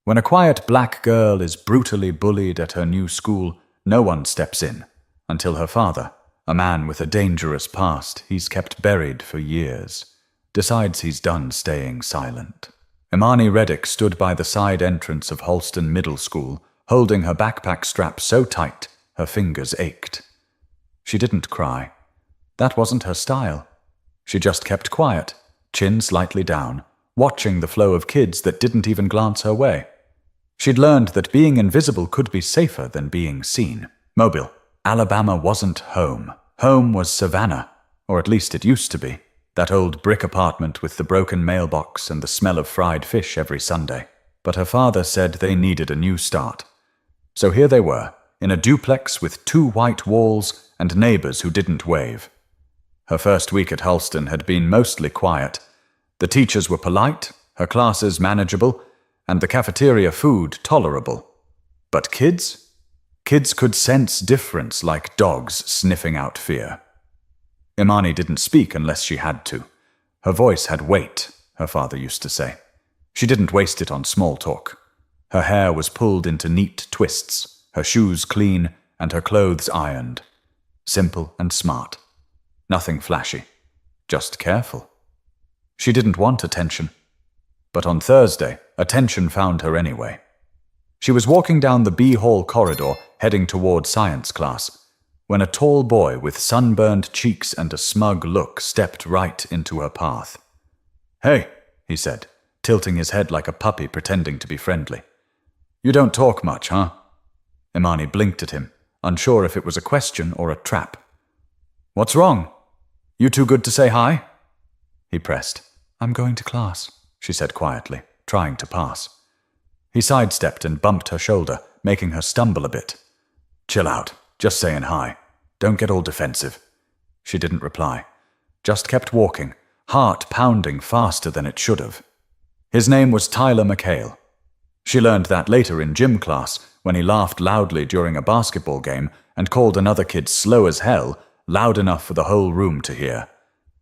When a quiet black girl is brutally bullied at her new school, no one steps in, until her father, a man with a dangerous past he's kept buried for years, decides he's done staying silent. Imani Reddick stood by the side entrance of Holston Middle School, holding her backpack strap so tight her fingers ached. She didn't cry. That wasn't her style. She just kept quiet, chin slightly down, watching the flow of kids that didn't even glance her way. She'd learned that being invisible could be safer than being seen. Mobile, Alabama wasn't home. Home was Savannah, or at least it used to be. That old brick apartment with the broken mailbox and the smell of fried fish every Sunday. But her father said they needed a new start. So here they were, in a duplex with 2 white walls and neighbors who didn't wave. Her first week at Holston had been mostly quiet. The teachers were polite, her classes manageable, and the cafeteria food tolerable. But kids? Kids could sense difference like dogs sniffing out fear. Imani didn't speak unless she had to. Her voice had weight, her father used to say. She didn't waste it on small talk. Her hair was pulled into neat twists, her shoes clean, and her clothes ironed. Simple and smart. Nothing flashy. Just careful. She didn't want attention. But on Thursday, attention found her anyway. She was walking down the B Hall corridor, heading toward science class, when a tall boy with sunburned cheeks and a smug look stepped right into her path. "Hey," he said, tilting his head like a puppy pretending to be friendly. "You don't talk much, huh?" Imani blinked at him, unsure if it was a question or a trap. "What's wrong? You too good to say hi?" He pressed. "I'm going to class," she said quietly, trying to pass. He sidestepped and bumped her shoulder, making her stumble a bit. "Chill out. Just saying hi. Don't get all defensive." She didn't reply. Just kept walking, heart pounding faster than it should have. His name was Tyler McHale. She learned that later in gym class, when he laughed loudly during a basketball game and called another kid slow as hell, loud enough for the whole room to hear.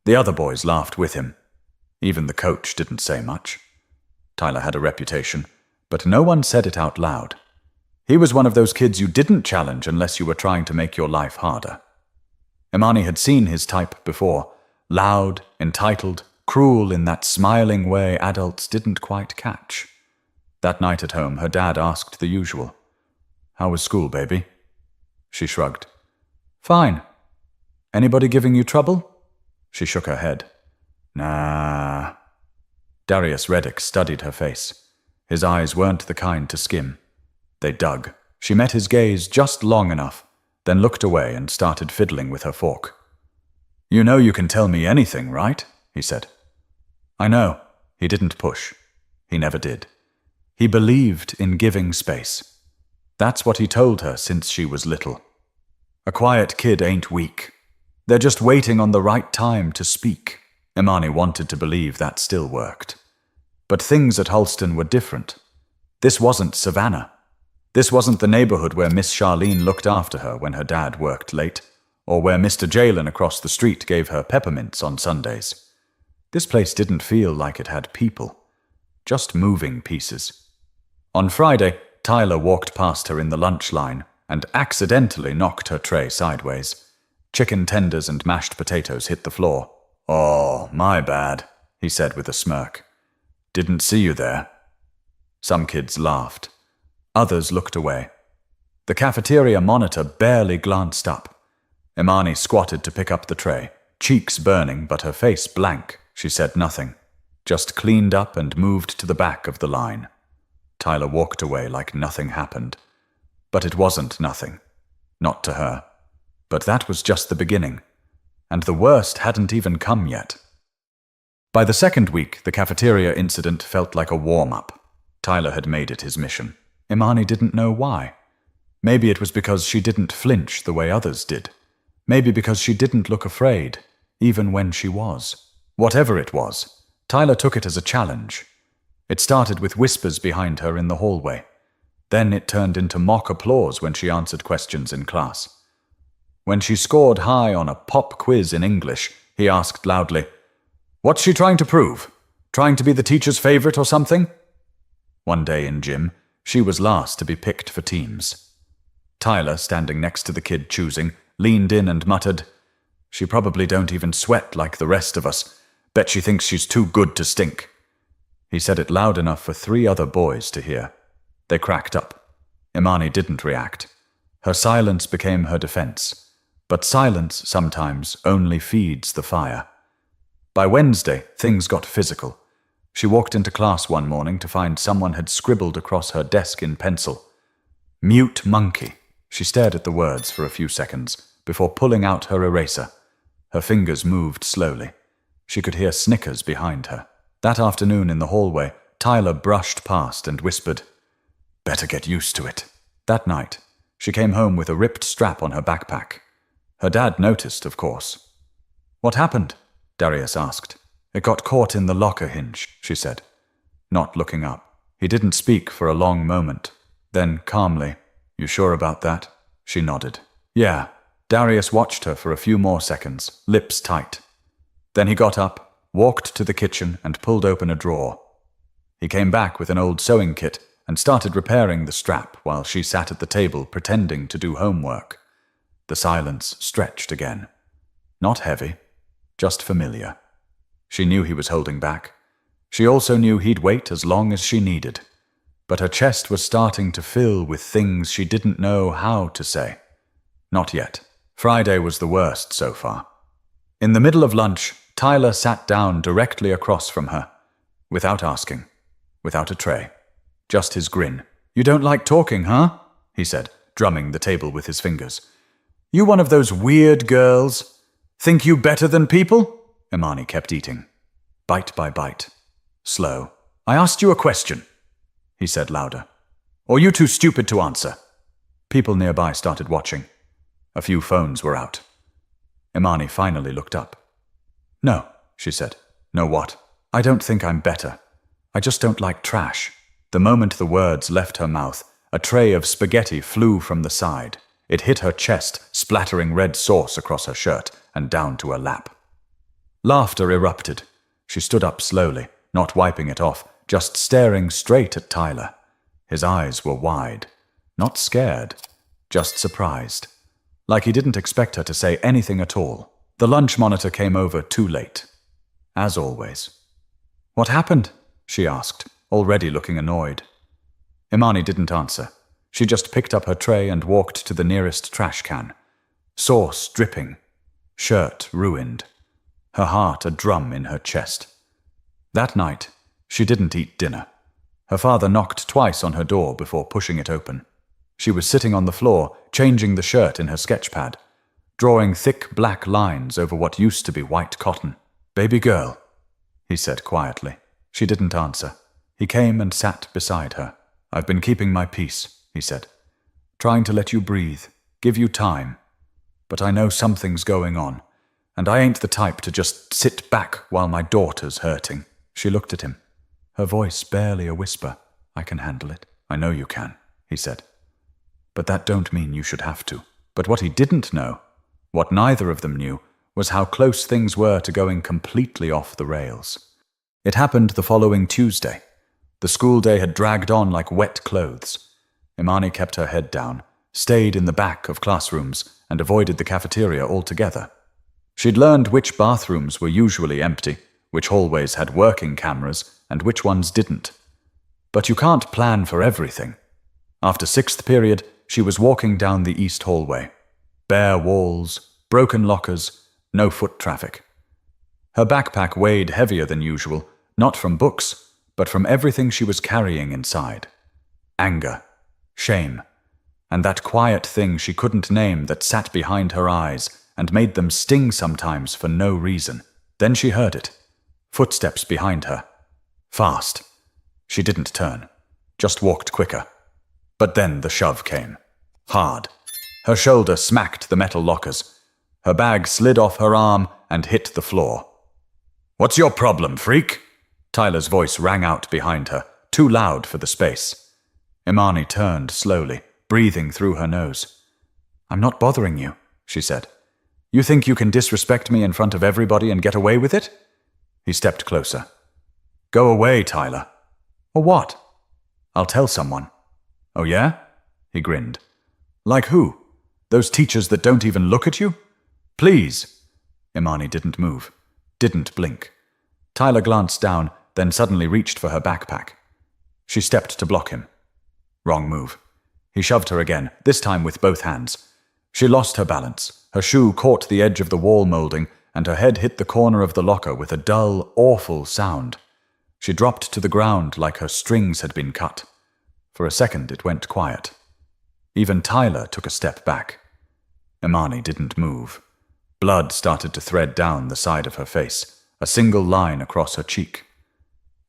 The other boys laughed with him. Even the coach didn't say much. Tyler had a reputation, but no one said it out loud. He was one of those kids you didn't challenge unless you were trying to make your life harder. Imani had seen his type before, loud, entitled, cruel in that smiling way adults didn't quite catch. That night at home, her dad asked the usual. "How was school, baby?" She shrugged. "Fine. Anybody giving you trouble?" She shook her head. "Nah." Darius Reddick studied her face. His eyes weren't the kind to skim. They dug. She met his gaze just long enough, then looked away and started fiddling with her fork. "You know you can tell me anything, right?" he said. "I know." He didn't push. He never did. He believed in giving space. That's what he told her since she was little. A quiet kid ain't weak. They're just waiting on the right time to speak. Imani wanted to believe that still worked. But things at Holston were different. This wasn't Savannah. This wasn't the neighborhood where Miss Charlene looked after her when her dad worked late, or where Mr. Jalen across the street gave her peppermints on Sundays. This place didn't feel like it had people, just moving pieces. On Friday, Tyler walked past her in the lunch line and accidentally knocked her tray sideways. Chicken tenders and mashed potatoes hit the floor. "Oh, my bad," he said with a smirk. "Didn't see you there." Some kids laughed. Others looked away. The cafeteria monitor barely glanced up. Imani squatted to pick up the tray, cheeks burning but her face blank. She said nothing, just cleaned up and moved to the back of the line. Tyler walked away like nothing happened. But it wasn't nothing. Not to her. But that was just the beginning. And the worst hadn't even come yet. By the second week, the cafeteria incident felt like a warm-up. Tyler had made it his mission. Imani didn't know why. Maybe it was because she didn't flinch the way others did. Maybe because she didn't look afraid, even when she was. Whatever it was, Tyler took it as a challenge. It started with whispers behind her in the hallway. Then it turned into mock applause when she answered questions in class. When she scored high on a pop quiz in English, he asked loudly, "What's she trying to prove? Trying to be the teacher's favorite or something?" One day in gym, she was last to be picked for teams. Tyler, standing next to the kid choosing, leaned in and muttered, "She probably don't even sweat like the rest of us. Bet she thinks she's too good to stink." He said it loud enough for 3 other boys to hear. They cracked up. Imani didn't react. Her silence became her defense. But silence sometimes only feeds the fire. By Wednesday, things got physical. She walked into class one morning to find someone had scribbled across her desk in pencil. "Mute monkey." She stared at the words for a few seconds before pulling out her eraser. Her fingers moved slowly. She could hear snickers behind her. That afternoon in the hallway, Tyler brushed past and whispered, "Better get used to it." That night, she came home with a ripped strap on her backpack. Her dad noticed, of course. "What happened?" Darius asked. "It got caught in the locker hinge," she said, not looking up. He didn't speak for a long moment. Then, calmly, "You sure about that?" She nodded. "Yeah." Darius watched her for a few more seconds, lips tight. Then he got up, walked to the kitchen, and pulled open a drawer. He came back with an old sewing kit and started repairing the strap while she sat at the table pretending to do homework. The silence stretched again. Not heavy, just familiar. She knew he was holding back. She also knew he'd wait as long as she needed. But her chest was starting to fill with things she didn't know how to say. Not yet. Friday was the worst so far. In the middle of lunch, Tyler sat down directly across from her, without asking, without a tray. Just his grin. "You don't like talking, huh?" he said, drumming the table with his fingers. "You one of those weird girls? Think you better than people?" Imani kept eating, bite by bite. Slow. "I asked you a question," he said louder. "Or you too stupid to answer?" People nearby started watching. A few phones were out. Imani finally looked up. "No," she said. "No what? I don't think I'm better. I just don't like trash." The moment the words left her mouth, a tray of spaghetti flew from the side. It hit her chest, splattering red sauce across her shirt and down to her lap. Laughter erupted. She stood up slowly, not wiping it off, just staring straight at Tyler. His eyes were wide. Not scared, just surprised. Like he didn't expect her to say anything at all. The lunch monitor came over too late. As always. "What happened?" she asked, already looking annoyed. Imani didn't answer. She just picked up her tray and walked to the nearest trash can. Sauce dripping. Shirt ruined. Her heart a drum in her chest. That night, she didn't eat dinner. Her father knocked twice on her door before pushing it open. She was sitting on the floor, changing the shirt in her sketch pad, drawing thick black lines over what used to be white cotton. "Baby girl," he said quietly. She didn't answer. He came and sat beside her. "I've been keeping my peace," he said. "Trying to let you breathe, give you time. But I know something's going on, and I ain't the type to just sit back while my daughter's hurting." She looked at him, her voice barely a whisper. "I can handle it." "I know you can," he said. "But that don't mean you should have to." But what he didn't know, what neither of them knew, was how close things were to going completely off the rails. It happened the following Tuesday. The school day had dragged on like wet clothes. Imani kept her head down, stayed in the back of classrooms, and avoided the cafeteria altogether. She'd learned which bathrooms were usually empty, which hallways had working cameras, and which ones didn't. But you can't plan for everything. After 6th period, she was walking down the east hallway. Bare walls, broken lockers, no foot traffic. Her backpack weighed heavier than usual, not from books, but from everything she was carrying inside. Anger, shame, and that quiet thing she couldn't name that sat behind her eyes and made them sting sometimes for no reason. Then she heard it. Footsteps behind her. Fast. She didn't turn, just walked quicker. But then the shove came. Hard. Her shoulder smacked the metal lockers. Her bag slid off her arm and hit the floor. "What's your problem, freak?" Tyler's voice rang out behind her, too loud for the space. Imani turned slowly, breathing through her nose. "I'm not bothering you," she said. "You think you can disrespect me in front of everybody and get away with it?" He stepped closer. "Go away, Tyler." "Or what?" I'll tell someone." "Oh yeah?" He grinned. "Like who? Those teachers that don't even look at you?" "Please." Imani didn't move, didn't blink. Tyler glanced down, then suddenly reached for her backpack. She stepped to block him. Wrong move. He shoved her again, this time with both hands. She lost her balance. Her shoe caught the edge of the wall molding, and her head hit the corner of the locker with a dull, awful sound. She dropped to the ground like her strings had been cut. For a second it went quiet. Even Tyler took a step back. Imani didn't move. Blood started to thread down the side of her face, a single line across her cheek.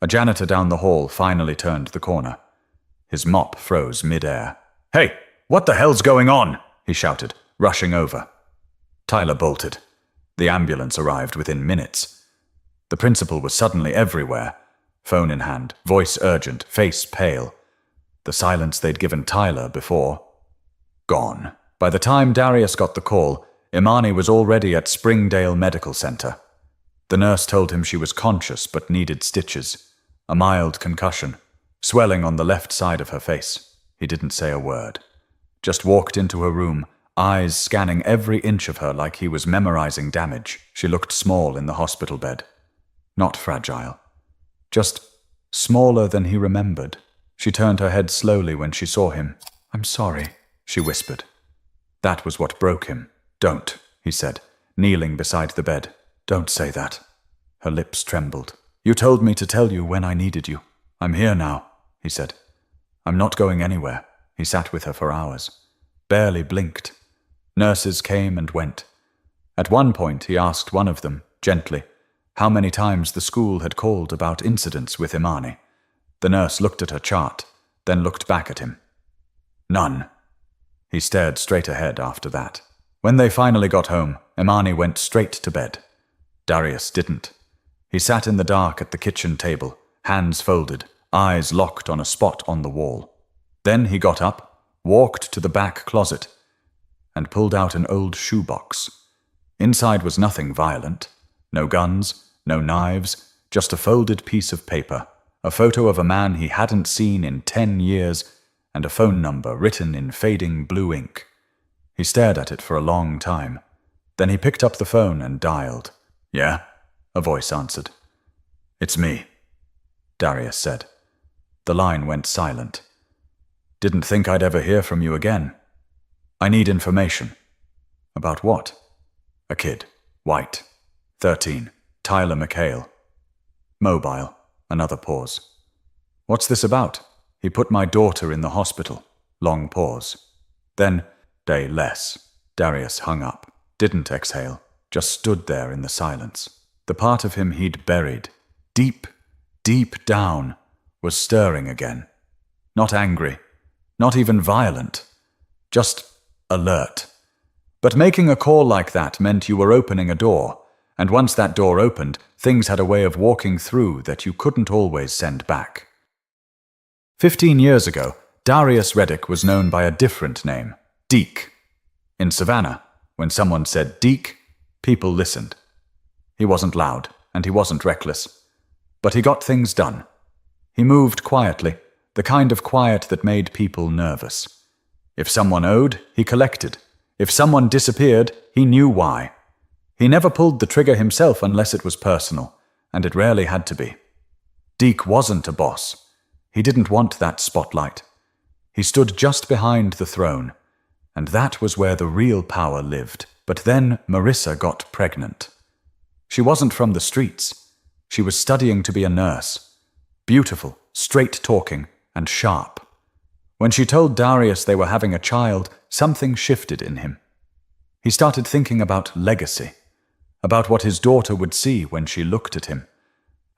A janitor down the hall finally turned the corner. His mop froze mid-air. "Hey, what the hell's going on?" he shouted, rushing over. Tyler bolted. The ambulance arrived within minutes. The principal was suddenly everywhere, phone in hand, voice urgent, face pale. The silence they'd given Tyler before, gone. By the time Darius got the call, Imani was already at Springdale Medical Center. The nurse told him she was conscious but needed stitches. A mild concussion, swelling on the left side of her face. He didn't say a word. Just walked into her room, eyes scanning every inch of her like he was memorizing damage. She looked small in the hospital bed. Not fragile. Just smaller than he remembered. She turned her head slowly when she saw him. "I'm sorry," she whispered. That was what broke him. "Don't," he said, kneeling beside the bed. "Don't say that." Her lips trembled. "You told me to tell you when I needed you. I'm here now," he said. "I'm not going anywhere." He sat with her for hours. Barely blinked. Nurses came and went. At one point he asked one of them, gently, how many times the school had called about incidents with Imani. The nurse looked at her chart, then looked back at him. "None." He stared straight ahead after that. When they finally got home, Imani went straight to bed. Darius didn't. He sat in the dark at the kitchen table, hands folded, eyes locked on a spot on the wall. Then he got up, walked to the back closet, and pulled out an old shoebox. Inside was nothing violent. No guns, no knives, just a folded piece of paper, a photo of a man he hadn't seen in 10 years, and a phone number written in fading blue ink. He stared at it for a long time. Then he picked up the phone and dialed. "Yeah?" a voice answered. "It's me," Darius said. The line went silent. "Didn't think I'd ever hear from you again. I need information." "About what?" "A kid. White. 13. Tyler McHale." "Mobile." Another pause. "What's this about?" "He put my daughter in the hospital." Long pause. Then, "Day less." Darius hung up. Didn't exhale. Just stood there in the silence. The part of him he'd buried, deep, deep down, was stirring again. Not angry. Not even violent. Just alert. But making a call like that meant you were opening a door, and once that door opened, things had a way of walking through that you couldn't always send back. 15 years ago, Darius Reddick was known by a different name, Deke. In Savannah, when someone said Deke, people listened. He wasn't loud, and he wasn't reckless. But he got things done. He moved quietly, the kind of quiet that made people nervous. If someone owed, he collected. If someone disappeared, he knew why. He never pulled the trigger himself unless it was personal, and it rarely had to be. Deke wasn't a boss. He didn't want that spotlight. He stood just behind the throne, and that was where the real power lived. But then Marissa got pregnant. She wasn't from the streets. She was studying to be a nurse. Beautiful, straight-talking, and sharp. When she told Darius they were having a child, something shifted in him. He started thinking about legacy, about what his daughter would see when she looked at him,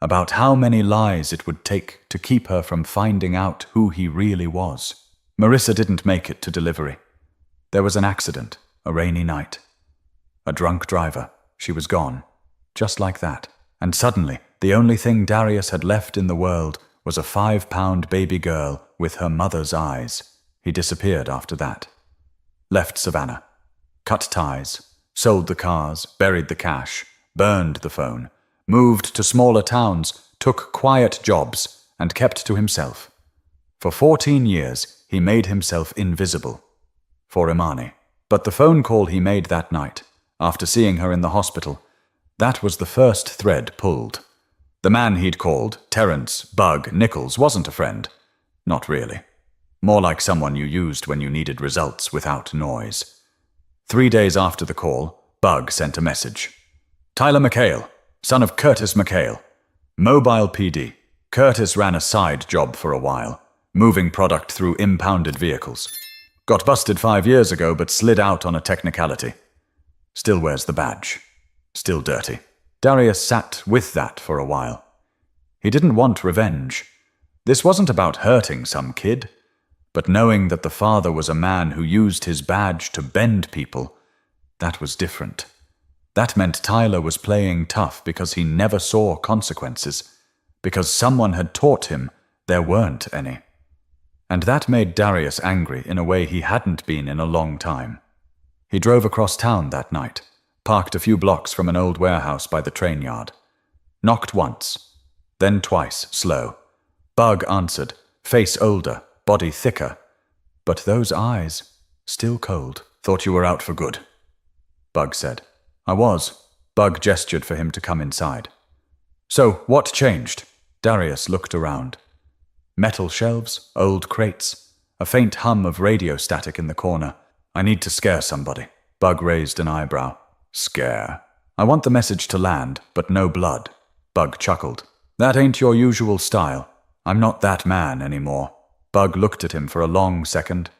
about how many lies it would take to keep her from finding out who he really was. Marissa didn't make it to delivery. There was an accident, a rainy night. A drunk driver. She was gone. Just like that. And suddenly, the only thing Darius had left in the world was a 5-pound baby girl with her mother's eyes. He disappeared after that. Left Savannah. Cut ties. Sold the cars. Buried the cash. Burned the phone. Moved to smaller towns. Took quiet jobs. And kept to himself. For 14 years, he made himself invisible. For Imani. But the phone call he made that night, after seeing her in the hospital, that was the first thread pulled. The man he'd called, Terence, Bug, Nichols, wasn't a friend. Not really. More like someone you used when you needed results without noise. 3 days after the call, Bug sent a message. Tyler McHale, son of Curtis McHale. Mobile PD. Curtis ran a side job for a while, moving product through impounded vehicles. Got busted 5 years ago, but slid out on a technicality. Still wears the badge. Still dirty. Darius sat with that for a while. He didn't want revenge. This wasn't about hurting some kid, but knowing that the father was a man who used his badge to bend people, that was different. That meant Tyler was playing tough because he never saw consequences, because someone had taught him there weren't any. And that made Darius angry in a way he hadn't been in a long time. He drove across town that night, parked a few blocks from an old warehouse by the train yard. Knocked once, then twice, slow. Bug answered, face older, body thicker. But those eyes, still cold. Thought you were out for good, Bug said. I was. Bug gestured for him to come inside. So, what changed? Darius looked around. Metal shelves, old crates, a faint hum of radio static in the corner. I need to scare somebody. Bug raised an eyebrow. Scare. I want the message to land, but no blood. Bug chuckled. That ain't your usual style. I'm not that man anymore. Bug looked at him for a long second,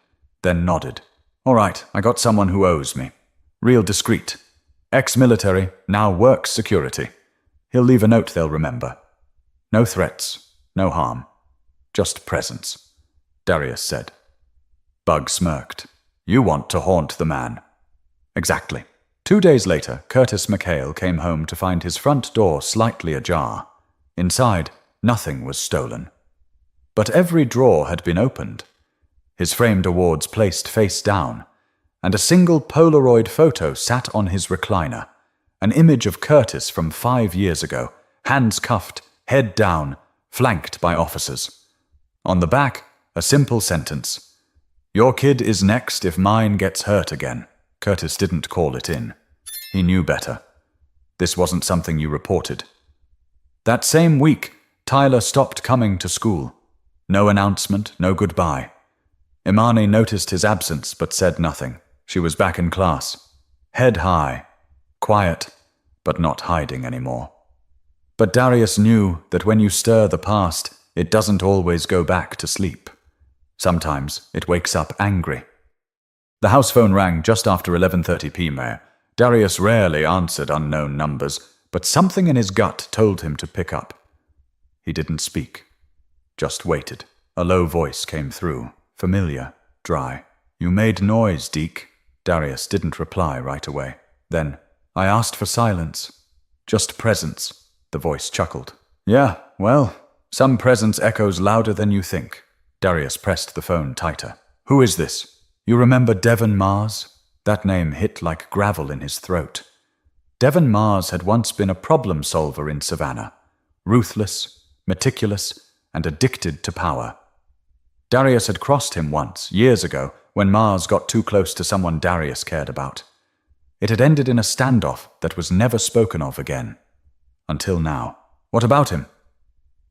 then nodded. All right, I got someone who owes me. Real discreet. Ex-military, now works security. He'll leave a note they'll remember. No threats, no harm. Just presence, Darius said. Bug smirked. You want to haunt the man. Exactly. 2 days later, Curtis McHale came home to find his front door slightly ajar. Inside, nothing was stolen. But every drawer had been opened. His framed awards placed face down, and a single Polaroid photo sat on his recliner, an image of Curtis from 5 years ago, hands cuffed, head down, flanked by officers. On the back, a simple sentence. Your kid is next if mine gets hurt again. Curtis didn't call it in. He knew better. This wasn't something you reported. That same week, Tyler stopped coming to school. No announcement, no goodbye. Imani noticed his absence but said nothing. She was back in class. Head high. Quiet, but not hiding anymore. But Darius knew that when you stir the past, it doesn't always go back to sleep. Sometimes it wakes up angry. The house phone rang just after 11:30 p.m. Darius rarely answered unknown numbers, but something in his gut told him to pick up. He didn't speak, just waited. A low voice came through, familiar, dry. You made noise, Deke. Darius didn't reply right away. Then, I asked for silence. Just presence. The voice chuckled. Yeah, well, some presence echoes louder than you think. Darius pressed the phone tighter. Who is this? You remember Devon Mars? That name hit like gravel in his throat. Devon Mars had once been a problem solver in Savannah. Ruthless, meticulous, and addicted to power. Darius had crossed him once, years ago, when Mars got too close to someone Darius cared about. It had ended in a standoff that was never spoken of again. Until now. What about him?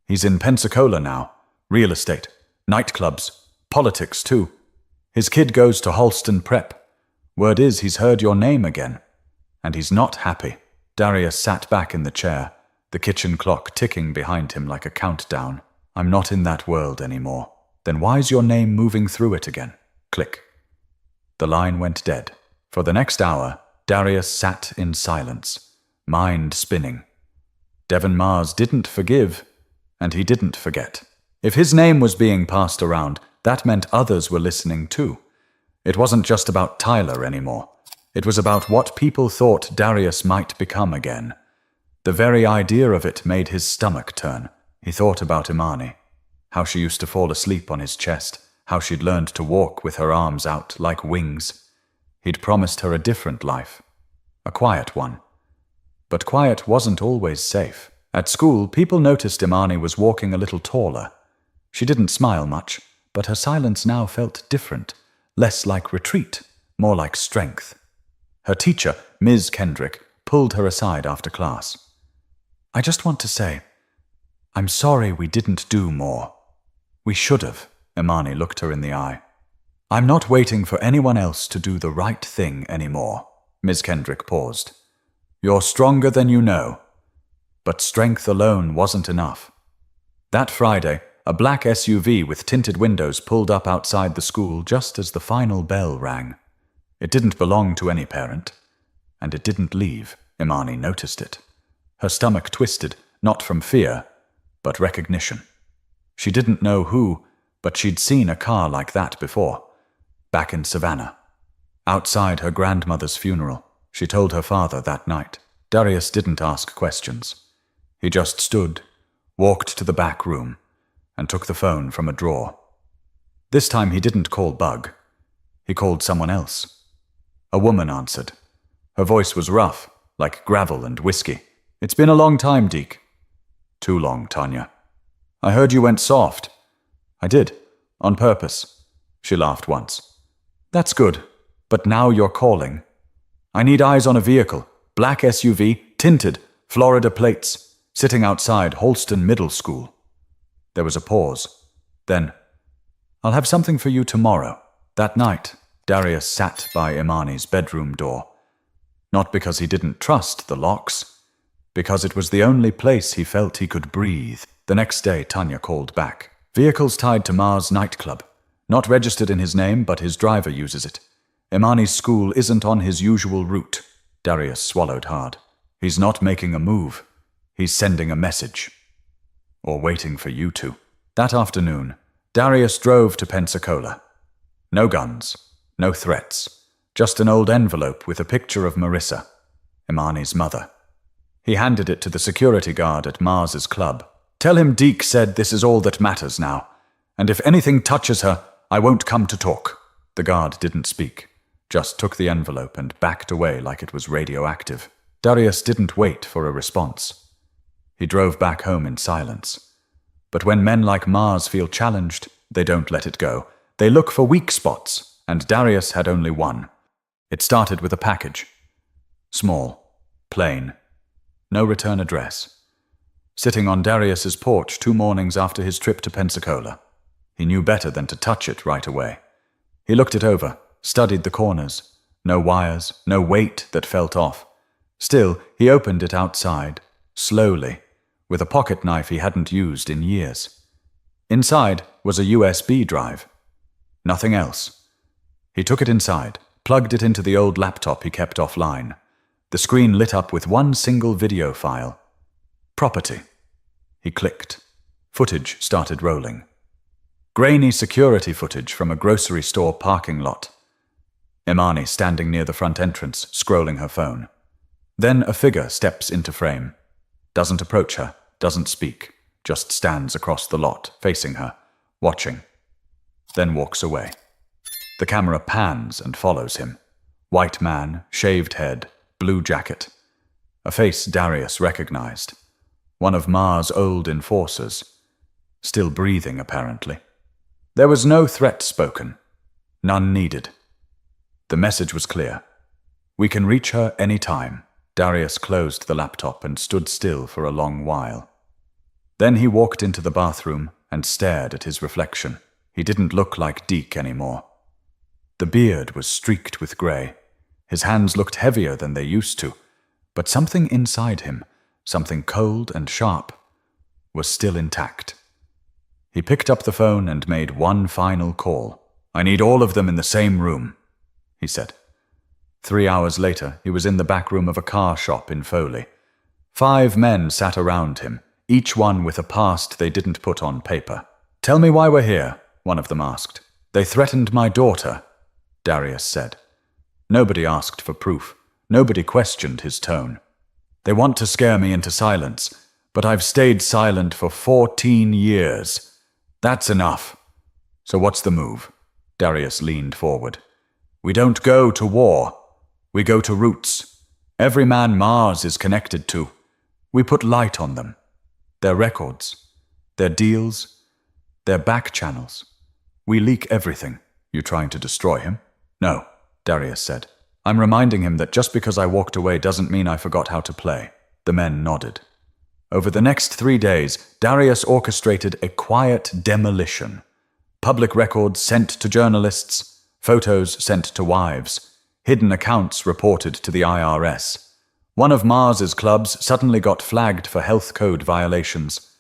He's in Pensacola now. Real estate, nightclubs, politics too. His kid goes to Halston Prep. Word is he's heard your name again. And he's not happy. Darius sat back in the chair, the kitchen clock ticking behind him like a countdown. I'm not in that world anymore. Then why's your name moving through it again? Click. The line went dead. For the next hour, Darius sat in silence, mind spinning. Devon Mars didn't forgive, and he didn't forget. If his name was being passed around, that meant others were listening too. It wasn't just about Tyler anymore. It was about what people thought Darius might become again. The very idea of it made his stomach turn. He thought about Imani, how she used to fall asleep on his chest, how she'd learned to walk with her arms out like wings. He'd promised her a different life, a quiet one. But quiet wasn't always safe. At school, people noticed Imani was walking a little taller. She didn't smile much, but her silence now felt different, less like retreat, more like strength. Her teacher, Ms. Kendrick, pulled her aside after class. "I just want to say, I'm sorry we didn't do more. We should have," Imani looked her in the eye. "I'm not waiting for anyone else to do the right thing anymore." Ms. Kendrick paused. "You're stronger than you know." But strength alone wasn't enough. That Friday, a black SUV with tinted windows pulled up outside the school just as the final bell rang. It didn't belong to any parent, and it didn't leave. Imani noticed it. Her stomach twisted, not from fear, but recognition. She didn't know who, but she'd seen a car like that before, back in Savannah. Outside her grandmother's funeral, she told her father that night. Darius didn't ask questions. He just stood, walked to the back room, and took the phone from a drawer. This time he didn't call Bug. He called someone else. A woman answered. Her voice was rough, like gravel and whiskey. "It's been a long time, Deke." "Too long, Tanya." "I heard you went soft." "I did, on purpose." She laughed once. "That's good, but now you're calling. I need eyes on a vehicle, black SUV, tinted, Florida plates, sitting outside Holston Middle School." There was a pause. Then, "I'll have something for you tomorrow." That night, Darius sat by Imani's bedroom door. Not because he didn't trust the locks, because it was the only place he felt he could breathe. The next day, Tanya called back. "Vehicle's tied to Mars nightclub. Not registered in his name, but his driver uses it. Imani's school isn't on his usual route." Darius swallowed hard. "He's not making a move. He's sending a message. Or waiting for you to." That afternoon, Darius drove to Pensacola. No guns, no threats, just an old envelope with a picture of Marissa, Imani's mother. He handed it to the security guard at Mars's club. "Tell him Deke said this is all that matters now, and if anything touches her, I won't come to talk." The guard didn't speak, just took the envelope and backed away like it was radioactive. Darius didn't wait for a response. He drove back home in silence. But when men like Mars feel challenged, they don't let it go. They look for weak spots, and Darius had only one. It started with a package. Small, plain, no return address. Sitting on Darius's porch 2 mornings after his trip to Pensacola. He knew better than to touch it right away. He looked it over, studied the corners. No wires, no weight that felt off. Still, he opened it outside, slowly, with a pocket knife he hadn't used in years. Inside was a USB drive. Nothing else. He took it inside, plugged it into the old laptop he kept offline. The screen lit up with one single video file. Property. He clicked. Footage started rolling. Grainy security footage from a grocery store parking lot. Imani standing near the front entrance, scrolling her phone. Then a figure steps into frame. Doesn't approach her, doesn't speak, just stands across the lot, facing her, watching. Then walks away. The camera pans and follows him. White man, shaved head, blue jacket. A face Darius recognized. One of Mars' old enforcers. Still breathing, apparently. There was no threat spoken. None needed. The message was clear. We can reach her any time. Darius closed the laptop and stood still for a long while. Then he walked into the bathroom and stared at his reflection. He didn't look like Deke anymore. The beard was streaked with grey. His hands looked heavier than they used to, but something inside him, something cold and sharp, was still intact. He picked up the phone and made one final call. "I need all of them in the same room," he said. 3 hours later, he was in the back room of a car shop in Foley. 5 men sat around him, each one with a past they didn't put on paper. "Tell me why we're here," one of them asked. "They threatened my daughter," Darius said. Nobody asked for proof. Nobody questioned his tone. "They want to scare me into silence, but I've stayed silent for 14 years. That's enough." "So what's the move?" Darius leaned forward. "We don't go to war. We go to roots. Every man Mars is connected to. We put light on them. Their records, their deals, their back channels. We leak everything. You trying to destroy him? No, Darius said. I'm reminding him that just because I walked away doesn't mean I forgot how to play. The men nodded. Over the next 3 days, Darius orchestrated a quiet demolition. Public records sent to journalists, photos sent to wives, hidden accounts reported to the IRS. One of Mars's clubs suddenly got flagged for health code violations.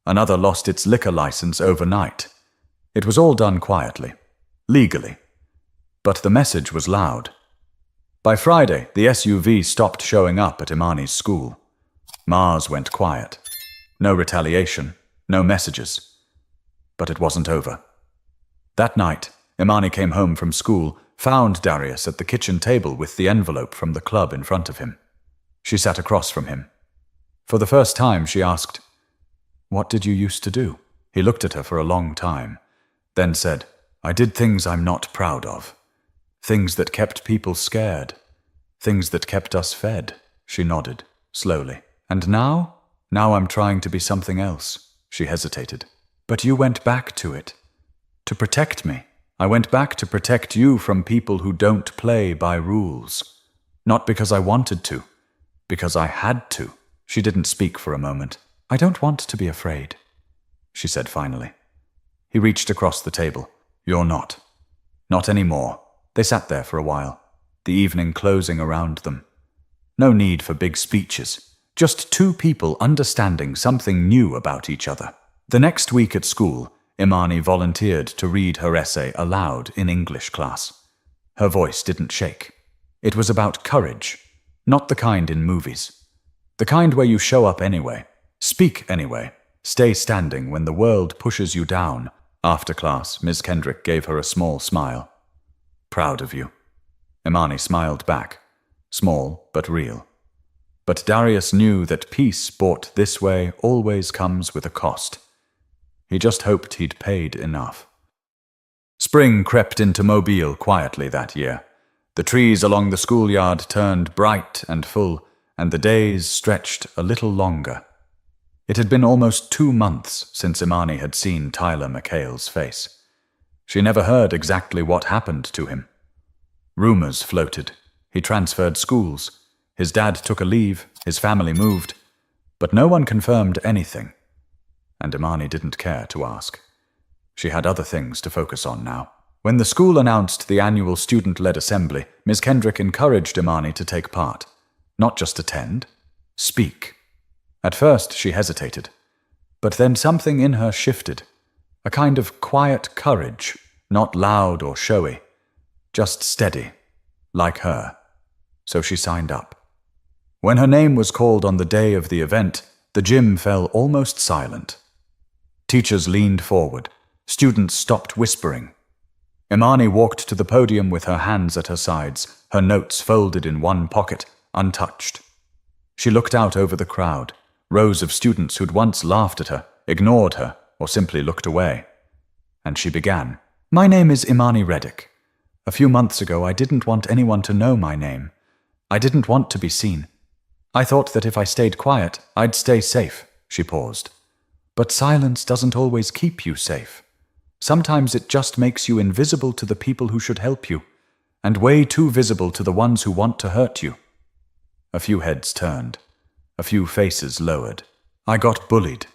Another lost its liquor license overnight. It was all done quietly, legally. But the message was loud. By Friday, the SUV stopped showing up at Imani's school. Mars went quiet. No retaliation, no messages. But it wasn't over. That night, Imani came home from school, found Darius at the kitchen table with the envelope from the club in front of him. She sat across from him. For the first time, she asked, "What did you used to do?" He looked at her for a long time, then said, "I did things I'm not proud of. Things that kept people scared. Things that kept us fed." She nodded, slowly. "And now? Now I'm trying to be something else." She hesitated. "But you went back to it. To protect me. I went back to protect you from people who don't play by rules. Not because I wanted to. Because I had to." She didn't speak for a moment. "I don't want to be afraid," she said finally. He reached across the table. "You're not. Not anymore." They sat there for a while, the evening closing around them. No need for big speeches, just two people understanding something new about each other. The next week at school, Imani volunteered to read her essay aloud in English class. Her voice didn't shake. It was about courage, not the kind in movies. The kind where you show up anyway, speak anyway, stay standing when the world pushes you down. After class, Ms. Kendrick gave her a small smile. "Proud of you." Imani smiled back, small but real. But Darius knew that peace bought this way always comes with a cost. He just hoped he'd paid enough. Spring crept into Mobile quietly that year. The trees along the schoolyard turned bright and full, and the days stretched a little longer. It had been almost 2 months since Imani had seen Tyler McHale's face. She never heard exactly what happened to him. Rumors floated. He transferred schools. His dad took a leave. His family moved. But no one confirmed anything. And Imani didn't care to ask. She had other things to focus on now. When the school announced the annual student-led assembly, Ms. Kendrick encouraged Imani to take part. Not just attend. Speak. At first she hesitated. But then something in her shifted. A kind of quiet courage, not loud or showy, just steady, like her. So she signed up. When her name was called on the day of the event, the gym fell almost silent. Teachers leaned forward. Students stopped whispering. Imani walked to the podium with her hands at her sides, her notes folded in one pocket, untouched. She looked out over the crowd, rows of students who'd once laughed at her, ignored her, or simply looked away. And she began. "My name is Imani Reddick. A few months ago I didn't want anyone to know my name. I didn't want to be seen. I thought that if I stayed quiet, I'd stay safe." She paused. "But silence doesn't always keep you safe. Sometimes it just makes you invisible to the people who should help you, and way too visible to the ones who want to hurt you." A few heads turned. A few faces lowered. "I got bullied.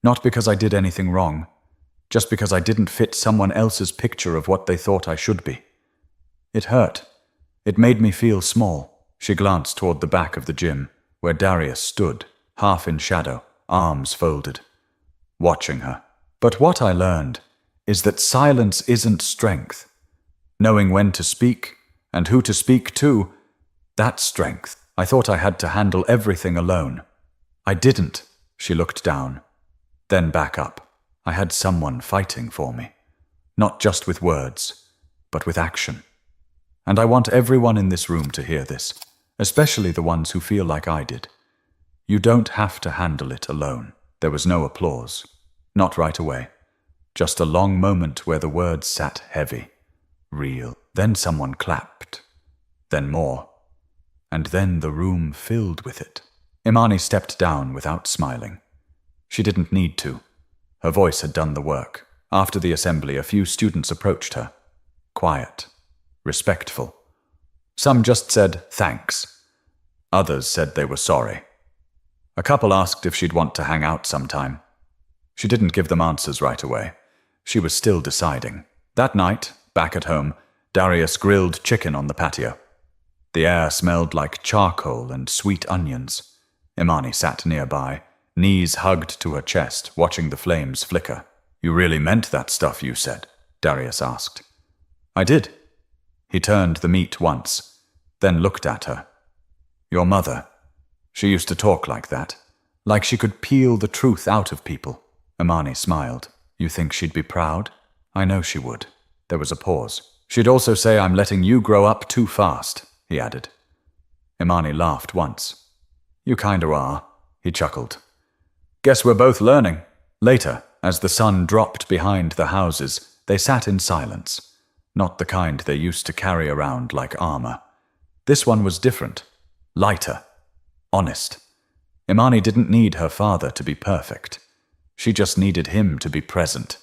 Not because I did anything wrong, just because I didn't fit someone else's picture of what they thought I should be. It hurt. It made me feel small." She glanced toward the back of the gym, where Darius stood, half in shadow, arms folded, watching her. "But what I learned is that silence isn't strength. Knowing when to speak and who to speak to, that's strength. I thought I had to handle everything alone. I didn't." She looked down, then back up. "I had someone fighting for me. Not just with words, but with action. And I want everyone in this room to hear this, especially the ones who feel like I did. You don't have to handle it alone." There was no applause. Not right away. Just a long moment where the words sat heavy, real. Then someone clapped. Then more. And then the room filled with it. Imani stepped down without smiling. She didn't need to. Her voice had done the work. After the assembly, a few students approached her. Quiet, respectful. Some just said thanks. Others said they were sorry. A couple asked if she'd want to hang out sometime. She didn't give them answers right away. She was still deciding. That night, back at home, Darius grilled chicken on the patio. The air smelled like charcoal and sweet onions. Imani sat nearby, knees hugged to her chest, watching the flames flicker. "You really meant that stuff you said?" Darius asked. "I did." He turned the meat once, then looked at her. "Your mother, she used to talk like that, like she could peel the truth out of people." Imani smiled. "You think she'd be proud?" "I know she would." There was a pause. "She'd also say I'm letting you grow up too fast," he added. Imani laughed once. "You kinda are," he chuckled. "Guess we're both learning." Later, as the sun dropped behind the houses, they sat in silence. Not the kind they used to carry around like armor. This one was different. Lighter. Honest. Imani didn't need her father to be perfect. She just needed him to be present.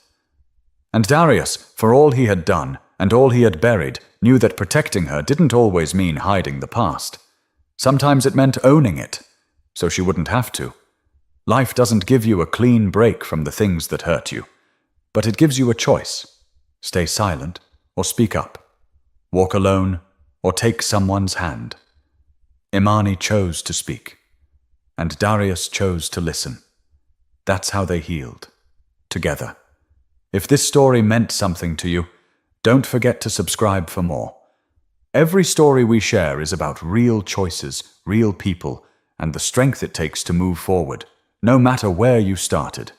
And Darius, for all he had done and all he had buried, knew that protecting her didn't always mean hiding the past. Sometimes it meant owning it, so she wouldn't have to. Life doesn't give you a clean break from the things that hurt you, but it gives you a choice. Stay silent or speak up. Walk alone or take someone's hand. Imani chose to speak, and Darius chose to listen. That's how they healed. Together. If this story meant something to you, don't forget to subscribe for more. Every story we share is about real choices, real people, and the strength it takes to move forward, no matter where you started.